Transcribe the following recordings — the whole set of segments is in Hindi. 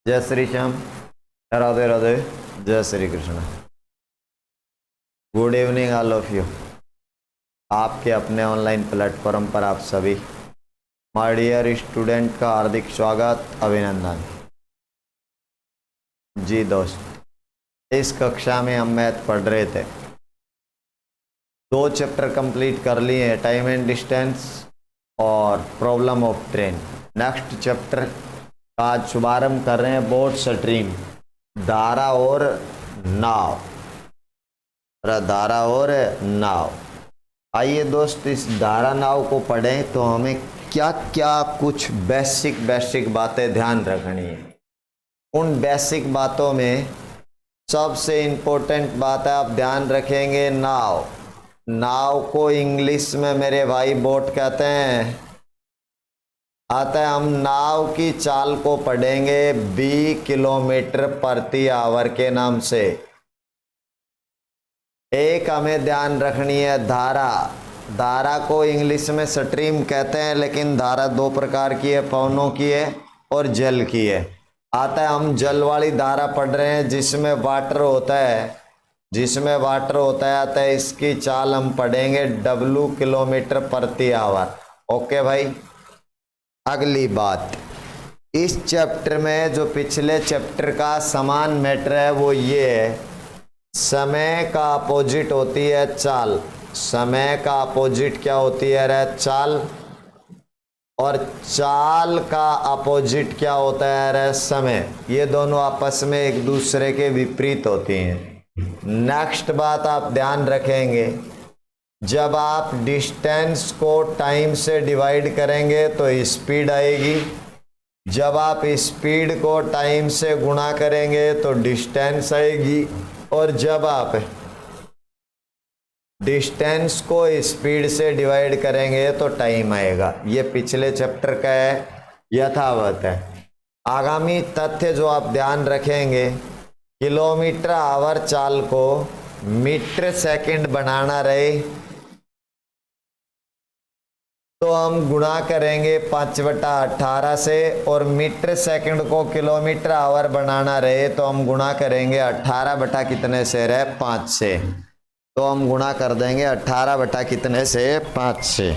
जय श्री श्याम। राधे राधे। जय Shri Krishna. Good evening all of you. आपके अपने ऑनलाइन प्लेटफॉर्म पर आप सभी माय डियर स्टूडेंट का हार्दिक स्वागत, अभिनंदन। जी दोस्त, इस कक्षा में हम मैथ पढ़ रहे थे। 2 चैप्टर कंप्लीट कर लिए हैं, टाइम एंड डिस्टेंस और problem of train. Next chapter का आज शुभारंभ कर रहे हैं, बोट स्ट्रीम, धारा और नाव। धारा और नाव। आइए दोस्त, इस धारा नाव को पढ़ें तो हमें क्या क्या कुछ बेसिक बातें ध्यान रखनी है। उन बेसिक बातों में सबसे इम्पोर्टेंट बात है, आप ध्यान रखेंगे, नाव। नाव को इंग्लिश में मेरे भाई बोट कहते हैं। आता है, हम नाव की चाल को पढ़ेंगे 20 किलोमीटर प्रति आवर के नाम से। एक हमें ध्यान रखनी है, धारा। धारा को इंग्लिश में स्ट्रीम कहते हैं, लेकिन धारा 2 प्रकार की है, पवनों की है और जल की है। आता है, हम जल वाली धारा पढ़ रहे हैं जिसमें वाटर होता है, आता है इसकी चाल हम पढ़ेंगे W किलोमीटर प्रति आवर। ओके भाई। अगली बात, इस चैप्टर में जो पिछले चैप्टर का समान मैटर है वो ये है, समय का अपोजिट होती है चाल। समय का अपोजिट क्या होती है रे? चाल। और चाल का अपोजिट क्या होता है रे? समय। ये दोनों आपस में एक दूसरे के विपरीत होती हैं। नेक्स्ट बात आप ध्यान रखेंगे, जब आप डिस्टेंस को टाइम से डिवाइड करेंगे तो स्पीड आएगी, जब आप स्पीड को टाइम से गुणा करेंगे तो डिस्टेंस आएगी, और जब आप डिस्टेंस को स्पीड से डिवाइड करेंगे तो टाइम आएगा। ये पिछले चैप्टर का है, यथावत है। आगामी तथ्य जो आप ध्यान रखेंगे, किलोमीटर आवर चाल को मीटर सेकंड बनाना रहे तो हम गुणा करेंगे 5/18 से, और मीटर सेकंड को किलोमीटर आवर बनाना रहे तो हम गुणा करेंगे 18 बटा कितने से रहे? 5 से। तो हम गुणा कर देंगे 18 बटा कितने से? 5 से।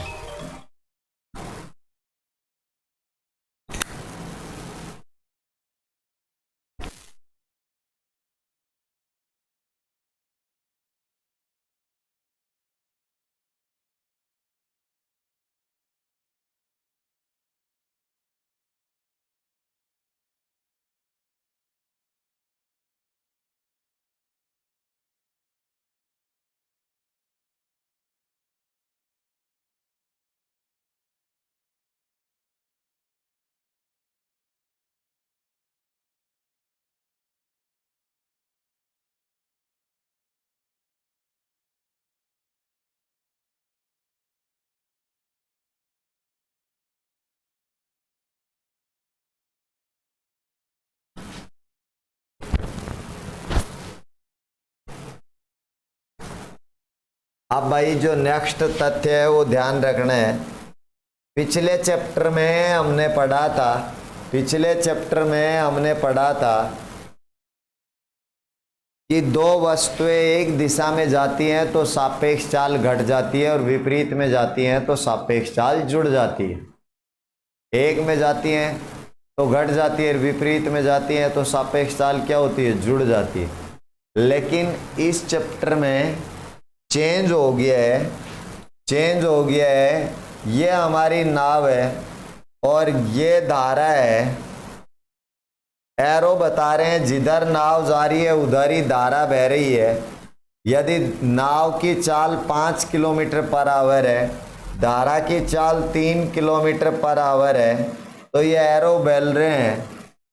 अब भाई जो नेक्स्ट तथ्य है वो ध्यान रखना है। पिछले चैप्टर में हमने पढ़ा था कि 2 वस्तुएं एक दिशा में जाती हैं तो सापेक्ष चाल घट जाती है, और विपरीत में जाती हैं तो सापेक्ष चाल जुड़ जाती है। एक में जाती हैं तो घट जाती है, विपरीत में जाती हैं तो सापेक्ष चाल क्या होती है? जुड़ जाती है। लेकिन इस चैप्टर में चेंज हो गया है। ये हमारी नाव है और ये धारा है। एरो बता रहे हैं जिधर नाव जा रही है उधर ही धारा बह रही है। यदि नाव की चाल 5 किलोमीटर पर आवर है, धारा की चाल 3 किलोमीटर पर आवर है, तो ये एरो बोल रहे हैं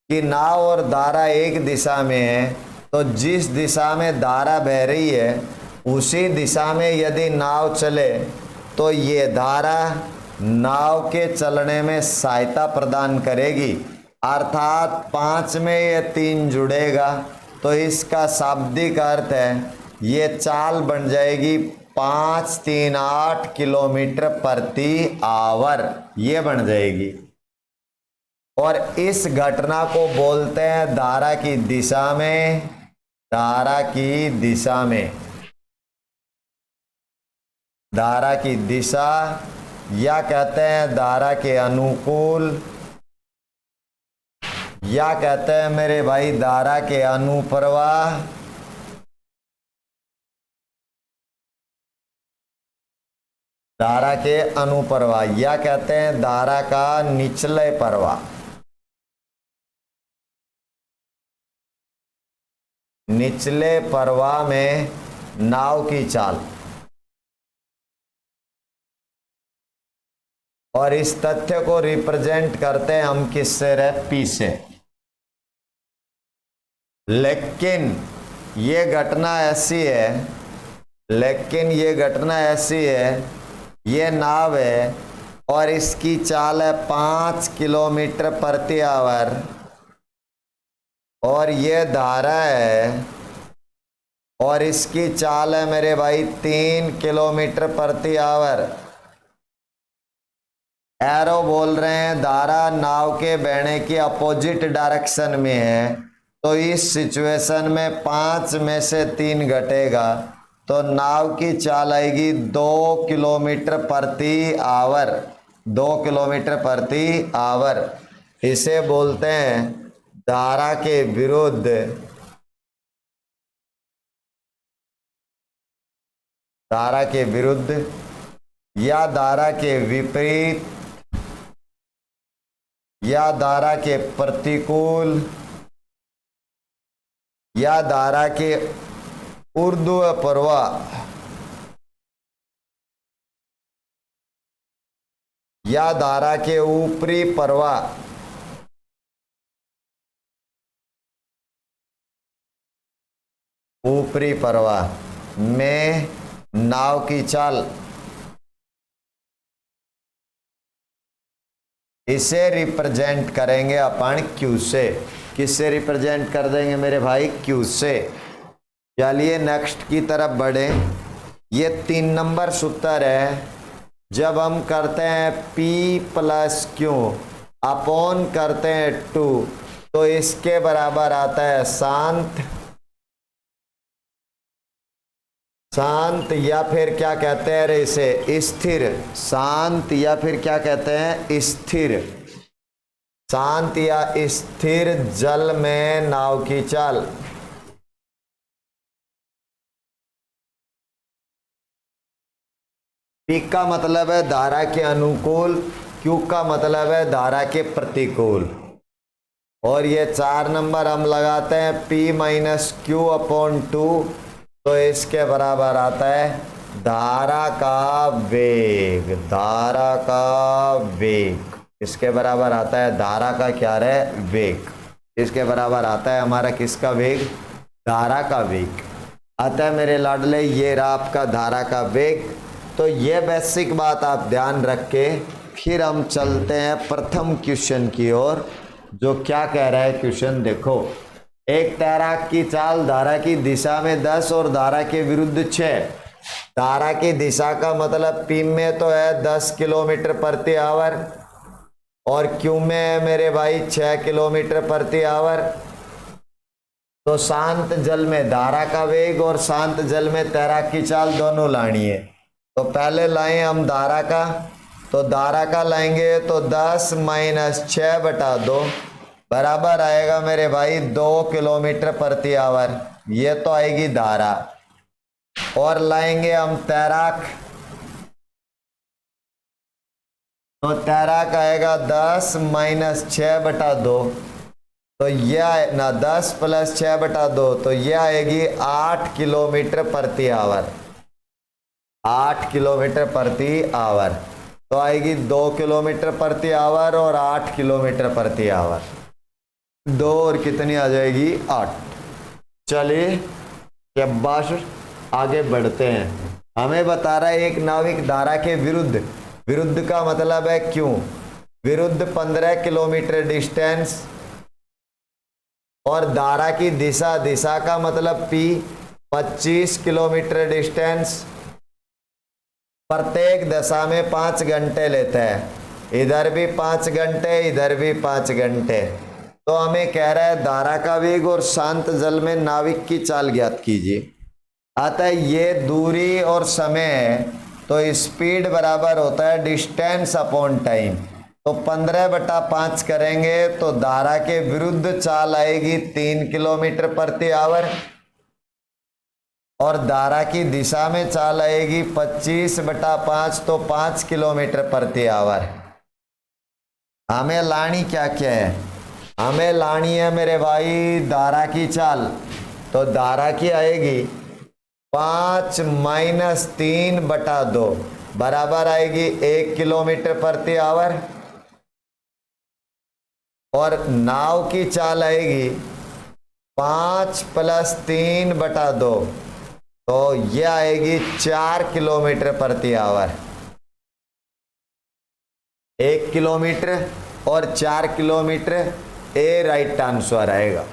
कि नाव और धारा एक दिशा में है, तो जिस दिशा में धारा बह रही है उसी दिशा में यदि नाव चले तो ये धारा नाव के चलने में सहायता प्रदान करेगी, अर्थात 5 में ये 3 जुड़ेगा तो इसका शाब्दिक अर्थ है ये चाल बन जाएगी 538 किलोमीटर प्रति आवर। ये बन जाएगी। और इस घटना को बोलते हैं धारा की दिशा में, धारा की दिशा में, धारा की दिशा, या कहते हैं धारा के अनुकूल, या कहते हैं मेरे भाई धारा के अनुप्रवाह, धारा के अनुप्रवाह, या कहते हैं धारा का निचले प्रवाह, निचले प्रवाह में नाव की चाल। और इस तथ्य को रिप्रेजेंट करते हैं हम किससे रे? पी से। लेकिन ये घटना ऐसी है, लेकिन ये घटना ऐसी है, ये नाव है और इसकी चाल है 5 किलोमीटर प्रति आवर, और ये धारा है और इसकी चाल है मेरे भाई 3 किलोमीटर प्रति आवर। एरो बोल रहे हैं धारा नाव के बहने की अपोजिट डायरेक्शन में है, तो इस सिचुएशन में 5 में से 3 घटेगा, तो नाव की चाल आएगी 2 किलोमीटर प्रति आवर, 2 किलोमीटर प्रति आवर। इसे बोलते हैं धारा के विरुद्ध, धारा के विरुद्ध या धारा के विपरीत या धारा के प्रतिकूल या धारा के ऊर्ध्व प्रवाह या धारा के ऊपरी प्रवाह, ऊपरी प्रवाह में नाव की चाल, इसे रिप्रेजेंट करेंगे अपन क्यू से। किससे रिप्रेजेंट कर देंगे मेरे भाई? क्यू से। चलिए नेक्स्ट की तरफ बढ़े। ये 3 नंबर सूत्र है। जब हम करते हैं P प्लस Q अपॉन करते हैं 2, तो इसके बराबर आता है शांत, शांत या फिर क्या कहते हैं रे इसे? स्थिर। शांत या फिर क्या कहते हैं? स्थिर। शांत या स्थिर जल में नाव की चाल। P का मतलब है धारा के अनुकूल, Q का मतलब है धारा के प्रतिकूल। और ये 4 नंबर हम लगाते हैं P माइनस Q अपॉन 2, तो इसके बराबर आता है धारा का वेग, धारा का वेग। इसके बराबर आता है धारा का क्या है? वेग। इसके बराबर आता है हमारा किसका वेग? धारा का वेग। अतः मेरे लाडले ये रहा आपका धारा का वेग। तो ये बेसिक बात आप ध्यान रख के फिर हम चलते हैं प्रथम क्वेश्चन की ओर, जो क्या कह रहा है क्वेश्चन देखो। एक तैराक की चाल धारा की दिशा में 10 और धारा के विरुद्ध 6। धारा की दिशा का मतलब P में तो है 10 किलोमीटर प्रति आवर और Q में है मेरे भाई 6 किलोमीटर प्रति आवर। तो शांत जल में धारा का वेग और शांत जल में तैराक की चाल दोनों लानी है। तो पहले लाएं हम धारा का, तो धारा का लाएंगे तो 10 माइनस 6 बटा 2 बराबर आएगा मेरे भाई 2 किलोमीटर प्रति आवर। ये तो आएगी धारा। और लाएंगे हम तैराक, तो तैराक आएगा 10 माइनस 6 बटा 2, तो यह ना 10 प्लस 6 बटा 2, तो यह आएगी 8 किलोमीटर प्रति आवर, 8 किलोमीटर प्रति आवर। तो आएगी 2 किलोमीटर प्रति आवर और 8 किलोमीटर प्रति आवर। 2 और कितनी आ जाएगी? 8। चलिए शाबाश, आगे बढ़ते हैं। हमें बता रहा है एक नाविक धारा के विरुद्ध, विरुद्ध का मतलब है क्यों, विरुद्ध 15 किलोमीटर डिस्टेंस, और धारा की दिशा, दिशा का मतलब P 25 किलोमीटर डिस्टेंस, प्रत्येक दशा में 5 घंटे लेता है। इधर भी 5 घंटे, इधर भी 5 घंटे। तो हमें कह रहा है धारा का वेग और शांत जल में नाविक की चाल ज्ञात कीजिए। अतः ये दूरी और समय है, तो स्पीड बराबर होता है डिस्टेंस अपॉन टाइम। तो 15/5 करेंगे तो धारा के विरुद्ध चाल आएगी 3 किलोमीटर प्रति आवर, और धारा की दिशा में चाल आएगी 25/5, तो 5 किलोमीटर प्रति आवर। हमें लानी क्या क्या है? हमें लानी है मेरे भाई धारा की चाल। तो धारा की आएगी 5 - 3/2 बराबर आएगी 1 किलोमीटर प्रति आवर, और नाव की चाल आएगी 5 + 3/2, तो यह आएगी 4 किलोमीटर प्रति आवर। 1 किलोमीटर और 4 किलोमीटर, ए राइट आंसर आएगा।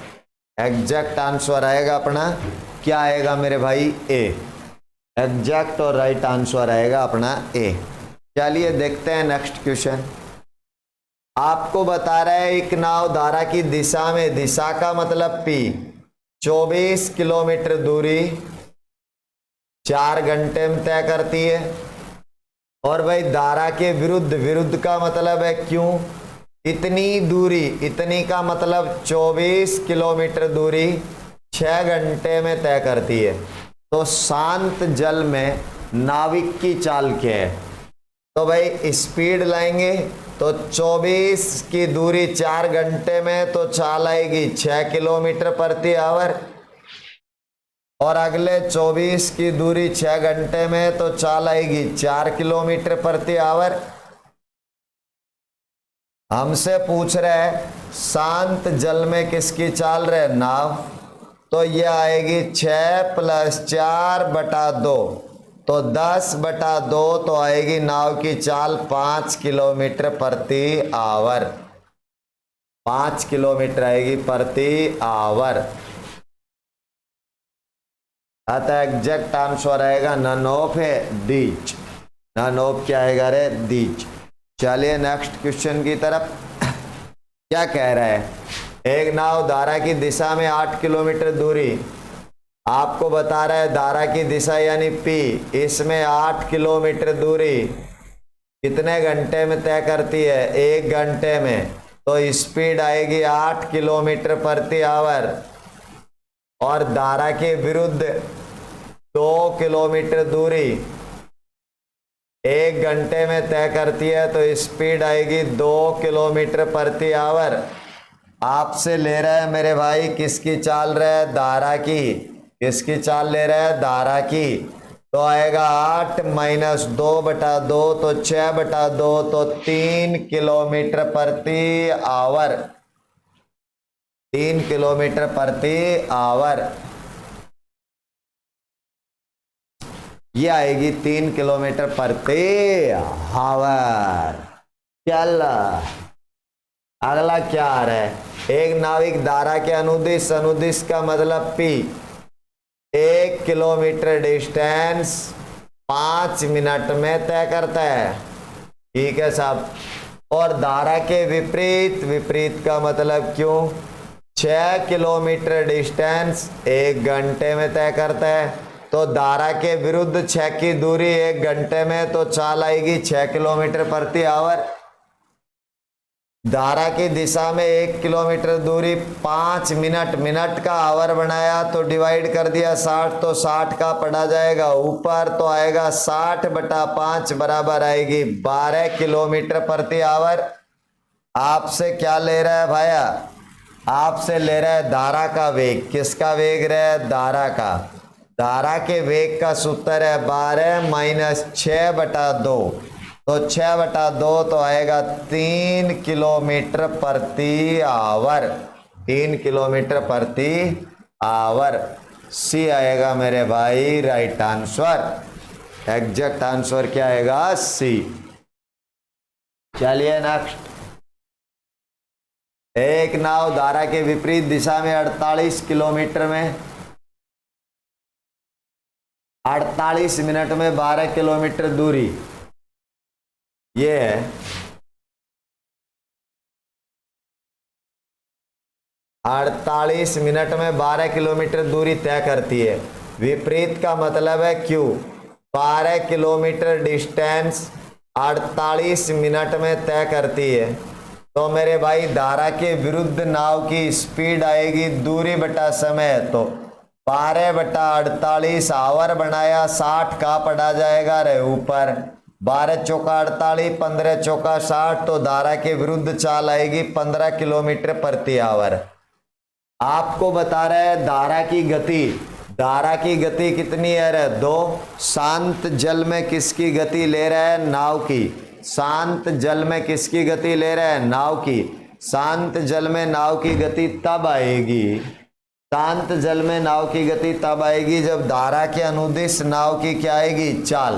एग्जैक्ट आंसर आएगा अपना, क्या आएगा मेरे भाई? ए। एग्जैक्ट और राइट आंसर आएगा अपना ए। चलिए देखते हैं नेक्स्ट क्वेश्चन। आपको बता रहा है एक नाव धारा की दिशा में, दिशा का मतलब पी, 24 किलोमीटर दूरी 4 घंटे में तय करती है। और भाई धारा के विरुद्ध, विरुद्ध का मतलब है क्यों, इतनी दूरी, इतनी का मतलब 24 किलोमीटर दूरी 6 घंटे में तय करती है। तो शांत जल में नाविक की चाल क्या है? तो भाई स्पीड लाएंगे, तो 24 की दूरी 4 घंटे में तो चाल आएगी 6 किलोमीटर प्रति आवर, और अगले 24 की दूरी 6 घंटे में तो चाल आएगी 4 किलोमीटर प्रति आवर। हमसे पूछ रहे हैं शांत जल में किसकी चाल रहे? नाव। तो यह आएगी 6 + 4/2, तो 10/2, तो आएगी नाव की चाल 5 किलोमीटर प्रति आवर। 5 किलोमीटर आएगी प्रति आवर। अतः एग्जैक्ट आंसर आएगा none of these. None of क्या आएगा रे? दीज। चलिए नेक्स्ट क्वेश्चन की तरफ। क्या कह रहा है? एक नाव धारा की दिशा में 8 किलोमीटर दूरी, आपको बता रहा है धारा की दिशा यानी पी, इसमें 8 किलोमीटर दूरी कितने घंटे में तय करती है? 1 घंटे में। तो स्पीड आएगी 8 किलोमीटर प्रति आवर, और धारा के विरुद्ध 2 किलोमीटर दूरी 1 घंटे में तय करती है, तो स्पीड आएगी 2 किलोमीटर प्रति आवर। आपसे ले रहा है मेरे भाई किसकी चाल रहा है? धारा की। किसकी चाल ले रहा है? धारा की। तो आएगा 8 - 2/2, तो 6/2, तो 3 किलोमीटर प्रति आवर। 3 किलोमीटर प्रति आवर, ये आएगी 3 किलोमीटर प्रति आवर। चल अगला क्या आ रहा है? एक नाविक धारा के अनुदिश, अनुदिश का मतलब पी, 1 किलोमीटर डिस्टेंस 5 मिनट में तय करता है। ठीक है साहब। और धारा के विपरीत, विपरीत का मतलब क्यों, 6 किलोमीटर डिस्टेंस 1 घंटे में तय करता है। तो धारा के विरुद्ध 6 की दूरी 1 घंटे में तो चाल आएगी 6 किलोमीटर प्रति आवर। धारा की दिशा में 1 किलोमीटर दूरी 5 मिनट, मिनट का आवर बनाया तो डिवाइड कर दिया 60, तो 60 का पड़ा जाएगा ऊपर, तो आएगा 60/5 बराबर आएगी 12 किलोमीटर प्रति आवर। आपसे क्या ले रहा है भाया? आपसे ले रहा है धारा का वेग। किसका वेग रहा है? धारा का। धारा के वेग का सूत्र है 12 - 6/2, तो 6/2 तो आएगा 3 किलोमीटर प्रति आवर। 3 किलोमीटर प्रति आवर। सी आएगा मेरे भाई राइट आंसर। एग्जैक्ट आंसर क्या आएगा? सी। चलिए नेक्स्ट। एक नाव धारा के विपरीत दिशा में 48 किलोमीटर में 48 मिनट में 12 किलोमीटर दूरी, ये है 48 मिनट में 12 किलोमीटर दूरी तय करती है। विपरीत का मतलब है Q। 12 किलोमीटर डिस्टेंस 48 मिनट में तय करती है, तो मेरे भाई धारा के विरुद्ध नाव की स्पीड आएगी दूरी बटा समय, तो 12/48 आवर बनाया 60 का पड़ा जाएगा रे ऊपर। 12 चौका 48, 15 चौका 60, तो धारा के विरुद्ध चाल आएगी 15 किलोमीटर प्रति आवर। आपको बता रहा है धारा की गति। धारा की गति कितनी है रे? 2। शांत जल में किसकी गति ले रहा है? नाव की। शांत जल में किसकी गति ले रहा है? नाव की। शांत जल में नाव की गति तब आएगी, शांत जल में नाव की गति तब आएगी जब धारा के अनुदिश नाव की क्या आएगी? चाल।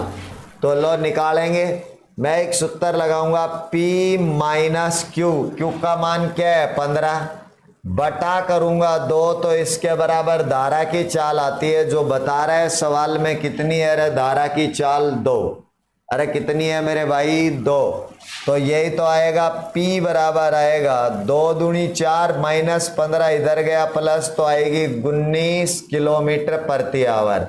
तो लो निकालेंगे। मैं एक सूत्र लगाऊंगा P माइनस Q। Q का मान क्या है? 15 बटा करूंगा 2, तो इसके बराबर धारा की चाल आती है, जो बता रहा है सवाल में कितनी है रे धारा की चाल? 2। अरे कितनी है मेरे भाई? 2। तो यही तो आएगा P बराबर आएगा 2 दूनी 4 माइनस 15 इधर गया प्लस, तो आएगी 19 किलोमीटर प्रति आवर।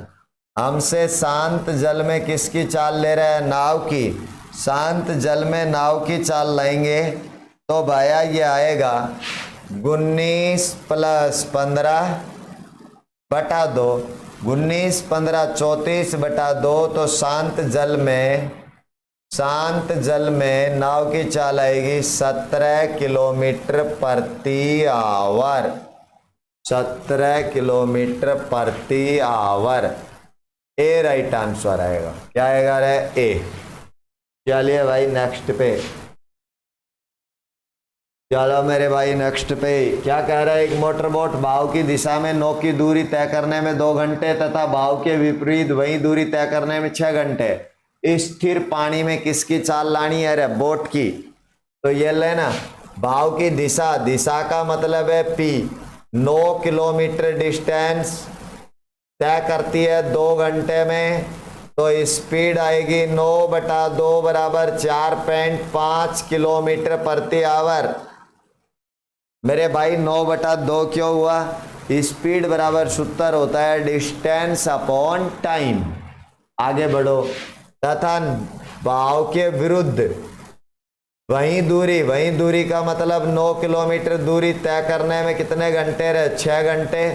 हमसे शांत जल में किसकी चाल ले रहे हैं? नाव की। शांत जल में नाव की चाल लाएंगे तो भाया ये आएगा 19 प्लस 15 बटा 2, 19 15 34 बटा 2, तो शांत जल में नाव की चाल आएगी 17 किलोमीटर प्रति आवर। 17 किलोमीटर प्रति आवर। ए राइट आंसर आएगा। क्या आएगा रे? ए। चलिए भाई नेक्स्ट पे। चलो मेरे भाई नेक्स्ट पे क्या कह रहा है? एक मोटर बोट भाव की दिशा में 9 की दूरी तय करने में 2 घंटे तथा भाव के विपरीत वही दूरी तय करने में 6 घंटे। स्थिर पानी में किसकी चाल लानी है रे? बोट की। तो ये लेना भाव की दिशा, दिशा का मतलब है P। 9 किलोमीटर डिस्टेंस तय करती है 2 घंटे में, तो स्पीड आएगी 9/2 बराबर 4.5 किलोमीटर प्रति आवर। मेरे भाई 9/2 क्यों हुआ? स्पीड बराबर सूत्र होता है डिस्टेंस अपॉन टाइम। आगे बढ़ो। तथा भाव के विरुद्ध वही दूरी का मतलब 9 किलोमीटर दूरी तय करने में कितने घंटे रहे? 6 घंटे।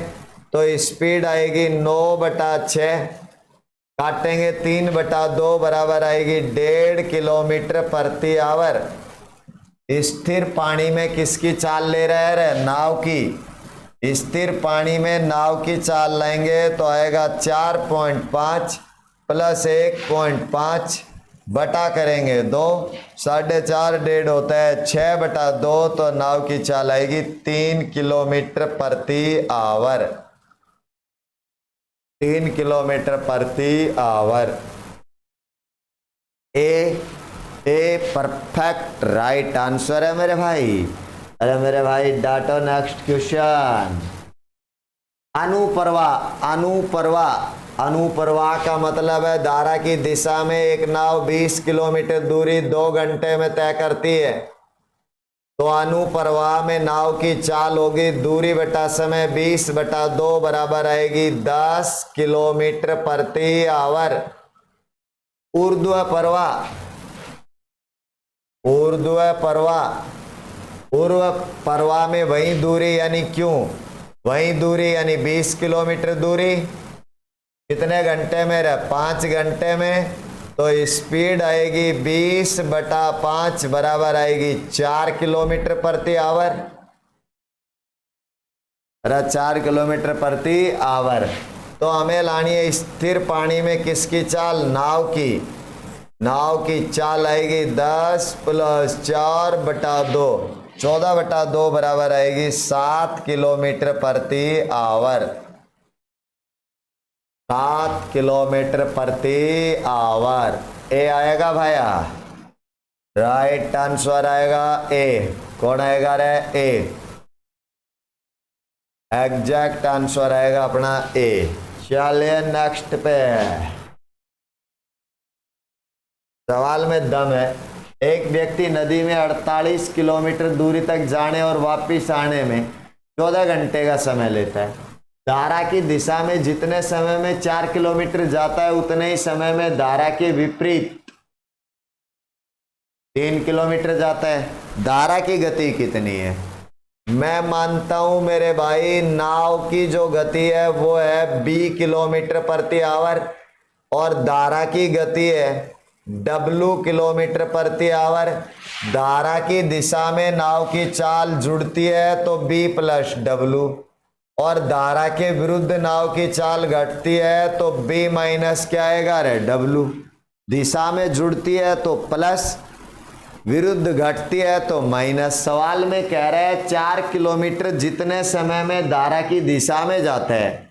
तो स्पीड आएगी 9/6, काटेंगे 3/2 बराबर आएगी 1.5 किलोमीटर प्रति आवर। स्थिर पानी में किसकी चाल ले रहे हैं? नाव की। स्थिर पानी में नाव की चाल लेंगे तो आएगा 4.5 प्लस 1.5 बटा करेंगे 2, 4.5 1.5 होता है 6/2, तो नाव की चाल आएगी 3 किलोमीटर प्रति आवर। 3 किलोमीटर प्रति hour. A perfect right answer है मेरे भाई। अरे मेरे भाई डाटो नेक्स्ट क्वेश्चन। अनुप्रवाह का मतलब है धारा की दिशा में एक नाव 20 किलोमीटर दूरी 2 घंटे में तय करती है, तो अनुप्रवाह में नाव की चाल होगी दूरी बटा समय 20/2 बराबर आएगी 10 किलोमीटर प्रति आवर। पूर्व परवाह में वही दूरी यानी क्यों? वही दूरी यानी 20 किलोमीटर दूरी कितने घंटे में रहे? 5 घंटे में। तो स्पीड आएगी 20/5 बराबर आएगी 4 किलोमीटर प्रति आवर। 4 किलोमीटर प्रति आवर। तो हमें लानी है स्थिर पानी में किसकी चाल? नाव की। नाव की चाल आएगी 10 प्लस 4/2, 14/2 बराबर आएगी 7 किलोमीटर प्रति आवर। 7 किलोमीटर प्रति आवर। ए आएगा भाया। राइट आंसर आएगा ए। कौन आएगा रे? ए। एग्जैक्ट आंसर आएगा अपना ए। चलिए नेक्स्ट पे। सवाल में दम है। एक व्यक्ति नदी में 48 किलोमीटर दूरी तक जाने और वापिस आने में 14 घंटे का समय लेता है। धारा की दिशा में जितने समय में 4 किलोमीटर जाता है उतने ही समय में धारा के विपरीत 3 किलोमीटर जाता है। धारा की गति कितनी है? मैं मानता हूं मेरे भाई नाव की जो गति है वो है 20 किलोमीटर प्रति आवर और धारा की गति है W किलोमीटर प्रति आवर। धारा की दिशा में नाव की चाल जुड़ती है तो B प्लस W और धारा के विरुद्ध नाव की चाल घटती है तो B माइनस क्या आएगा रे W। दिशा में जुड़ती है तो प्लस, विरुद्ध घटती है तो माइनस। सवाल में कह रहा है 4 किलोमीटर जितने समय में धारा की दिशा में जाता है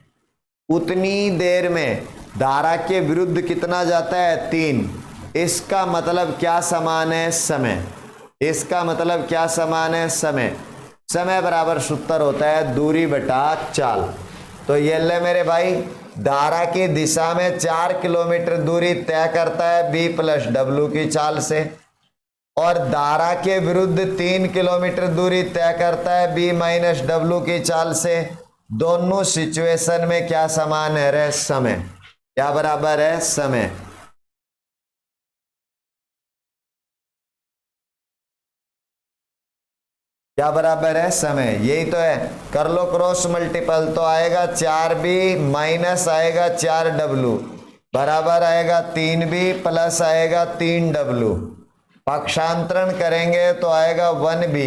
उतनी देर में धारा के विरुद्ध कितना जाता है 3। इसका मतलब क्या समान है? समय। इसका मतलब क्या समान है? समय। समय बराबर सूत्र होता है दूरी बटा चाल। तो ये ले मेरे भाई, धारा की दिशा में 4 किलोमीटर दूरी तय करता है B प्लस W की चाल से और धारा के विरुद्ध 3 किलोमीटर दूरी तय करता है B माइनस W की चाल से। दोनों सिचुएशन में क्या समान है रे? समय। क्या बराबर है? समय। क्या बराबर है? समय। यही तो है। कर लो क्रॉस मल्टीपल तो आएगा 4B माइनस आएगा 4W बराबर आएगा 3B प्लस आएगा 3W। पक्षांतरण करेंगे तो आएगा 1B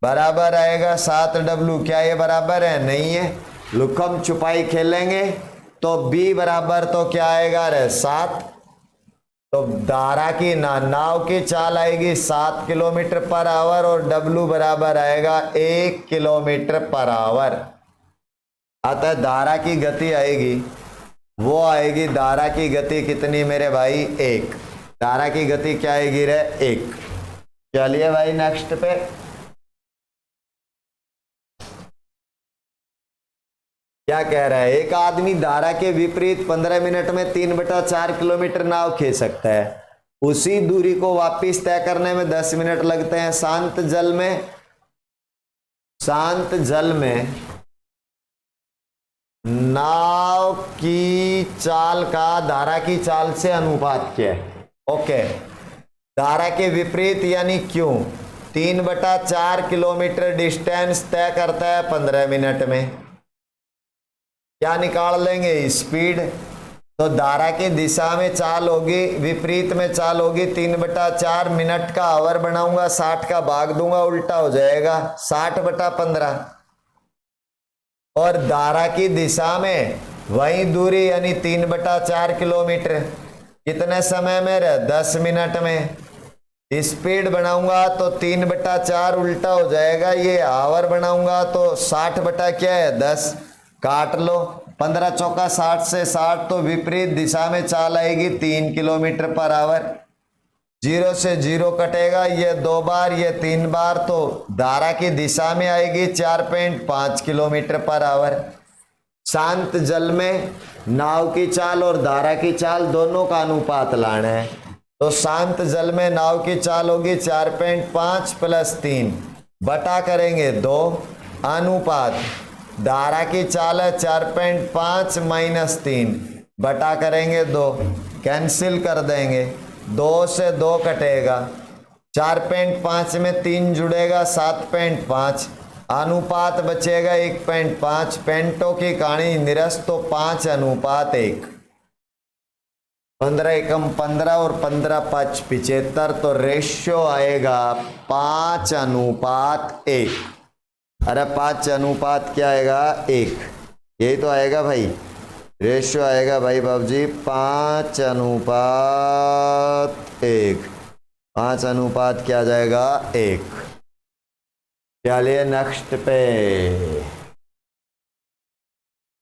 बराबर आएगा 7W। क्या ये बराबर है? नहीं है। लुकम छुपाई खेलेंगे तो B बराबर तो क्या आएगा रे? 7। तो धारा की नाव की चाल आएगी 7 किलोमीटर पर आवर और W बराबर आएगा 1 किलोमीटर पर आवर। अतः धारा की गति आएगी वो आएगी, धारा की गति कितनी मेरे भाई? 1। धारा की गति क्या आएगी रे? 1। चलिए भाई नेक्स्ट पे। क्या कह रहा है? एक आदमी धारा के विपरीत 15 मिनट में 3/4 किलोमीटर नाव खींच सकता है। उसी दूरी को वापस तय करने में 10 मिनट लगते हैं। शांत जल में नाव की चाल का धारा की चाल से अनुपात क्या है? ओके, धारा के विपरीत यानी क्यों 3/4 किलोमीटर डिस्टेंस तय करता है 15 मिनट में। क्या निकाल लेंगे? स्पीड। तो धारा की दिशा में चाल होगी, विपरीत में चाल होगी 3/4। मिनट का आवर बनाऊंगा, 60 का भाग दूंगा, उल्टा हो जाएगा 60/15। और धारा की दिशा में वही दूरी यानी 3/4 किलोमीटर कितने समय में रहे? 10 मिनट में। स्पीड बनाऊंगा तो 3/4 उल्टा हो जाएगा, ये आवर बनाऊंगा तो 60 बटा क्या है 10 काट लो। 15 चौका 60 से 60 तो विपरीत दिशा में चाल आएगी 3 किलोमीटर पर आवर। 0 से 0 कटेगा, ये 2 बार ये 3 बार तो धारा की दिशा में आएगी 4.5 किलोमीटर पर आवर। शांत जल में नाव की चाल और धारा की चाल दोनों का अनुपात लाना है। तो शांत जल में नाव की चाल होगी 4.5 प्लस 3 बटा करेंगे 2 अनुपात धारा की चाल है 4.5 माइनस 3 बटा करेंगे 2, कैंसिल कर देंगे, 2 से 2 कटेगा, 4.5 में 3 जुड़ेगा 7.5 अनुपात बचेगा 1.5। पेंटो की कहानी निरस्त तो 5 अनुपात 1। 15 एकम 15 और 15 5 75 तो रेशियो आएगा 5 अनुपात 1। अरे 5 अनुपात क्या आएगा 1, यही तो आएगा भाई। रेशियो आएगा भाई बाबूजी 5 अनुपात 1। 5 अनुपात क्या जाएगा 1। चलिए नेक्स्ट पे,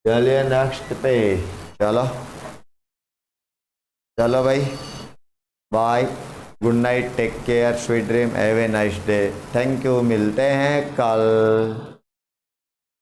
चलिए नेक्स्ट पे। चलो चलो भाई, bye, good night, take care, sweet dream, have a nice day. Thank you, मिलते हैं कल।